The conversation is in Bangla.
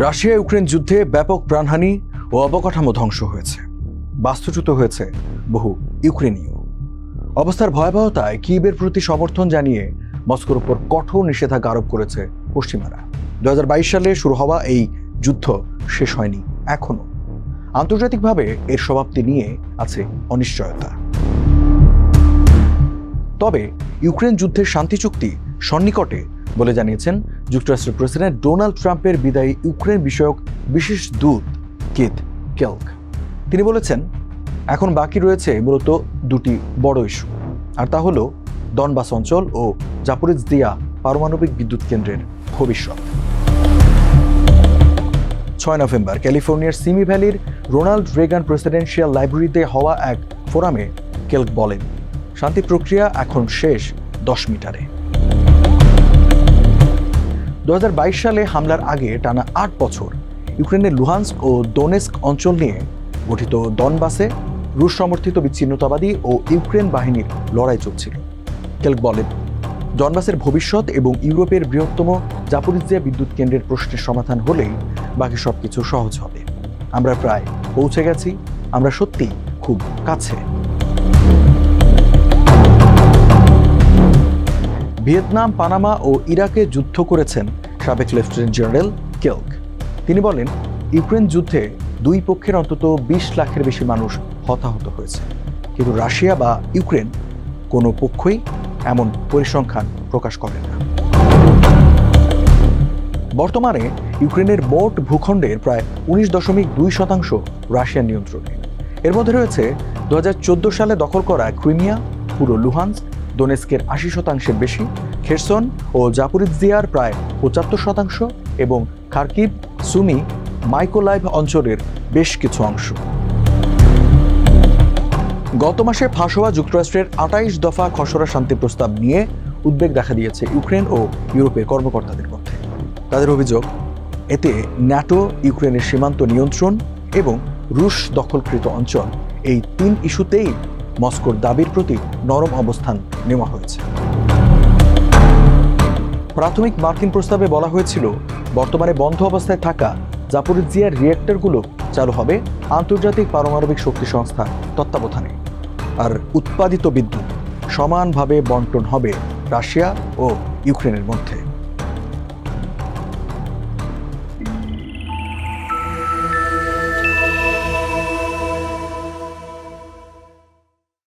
রাশিয়া ইউক্রেন যুদ্ধে ব্যাপক প্রাণহানি ও অবকাঠামো ধ্বংস হয়েছে, বাস্তুচ্যুত হয়েছে বহু ইউক্রেনীয়। অবস্থার ভয়াবহতায় কিয়েভের প্রতি সমর্থন জানিয়ে মস্কোর উপর কঠোর নিষেধাজ্ঞা আরোপ করেছে পশ্চিমারা। 2022 সালে শুরু হওয়া এই যুদ্ধ শেষ হয়নি এখনো। আন্তর্জাতিকভাবে এর সমাপ্তি নিয়ে আছে অনিশ্চয়তা। তবে ইউক্রেন যুদ্ধের শান্তি চুক্তি সন্নিকটে বলে জানিয়েছেন যুক্তরাষ্ট্রের প্রেসিডেন্ট ডোনাল্ড ট্রাম্পের বিদায়ী ইউক্রেন বিষয়ক বিশেষ দূত কিথ কেলক। তিনি বলেছেন, এখন বাকি রয়েছে মূলত দুটি বড় ইস্যু, আর তা হল ডনবাস অঞ্চল ও জাপোরিজদিয়া পারমাণবিক বিদ্যুৎ কেন্দ্রের ভবিষ্যৎ। 6 নভেম্বর ক্যালিফোর্নিয়ার সিমি ভ্যালির রোনাল্ড রেগান প্রেসিডেন্সিয়াল লাইব্রেরিতে হওয়া এক ফোরামে কেলক বলেন, শান্তি প্রক্রিয়া এখন শেষ 10 মিটারে। 2022 সালে হামলার আগে টানা 8 বছর ইউক্রেনের লুহান্স্ক ও দোনেস্ক অঞ্চল নিয়ে গঠিত ডনবাসে রুশ সমর্থিত বিচ্ছিন্নতাবাদী ও ইউক্রেন বাহিনীর লড়াই চলছিল। কেলক বলেন, ডনবাসের ভবিষ্যৎ এবং ইউরোপের বৃহত্তম জাপোরিজিয়া বিদ্যুৎ কেন্দ্রের প্রশ্নের সমাধান হলেই বাকি সবকিছু সহজ হবে। আমরা প্রায় পৌঁছে গেছি, আমরা সত্যি খুব কাছে। ভিয়েতনাম, পানামা ও ইরাকে যুদ্ধ করেছেন সাবেক লেফটেন্যান্ট জেনারেল কেলক। তিনি বলেন, ইউক্রেন যুদ্ধে দুই পক্ষের অন্তত 20 লাখের বেশি মানুষ হতাহত হয়েছে, কিন্তু রাশিয়া বা ইউক্রেন কোনো পক্ষই এমন পরিসংখ্যান প্রকাশ করে না। বর্তমানে ইউক্রেনের মোট ভূখণ্ডের প্রায় 19.2% রাশিয়ার নিয়ন্ত্রণে। এর মধ্যে রয়েছে 2014 সালে দখল করা ক্রিমিয়া, পুরো লুহান্স্ক, দোনেস্কের 80% বেশি, খেরসন ও জাপোরিজিয়ার প্রায় 75% এবং খার্কিভ, সুমি, মাইকোলাইভ অঞ্চলের বেশ কিছু অংশ। গত মাসে ফাঁস হওয়া যুক্তরাষ্ট্রের 28 দফা খসড়া শান্তি প্রস্তাব নিয়ে উদ্বেগ দেখা দিয়েছে ইউক্রেন ও ইউরোপের কর্মকর্তাদের মধ্যে। তাদের অভিযোগ, এতে ন্যাটো, ইউক্রেনের সীমান্ত নিয়ন্ত্রণ এবং রুশ দখলকৃত অঞ্চল, এই 3 ইস্যুতেই মস্কোর দাবির প্রতি নরম অবস্থান নেওয়া হয়েছে। প্রাথমিক মার্কিন প্রস্তাবে বলা হয়েছিল, বর্তমানে বন্ধ অবস্থায় থাকা জাপোরিজিয়ার রিয়েক্টরগুলো চালু হবে আন্তর্জাতিক পারমাণবিক শক্তি সংস্থার তত্ত্বাবধানে, আর উৎপাদিত বিদ্যুৎ সমানভাবে বন্টন হবে রাশিয়া ও ইউক্রেনের মধ্যে।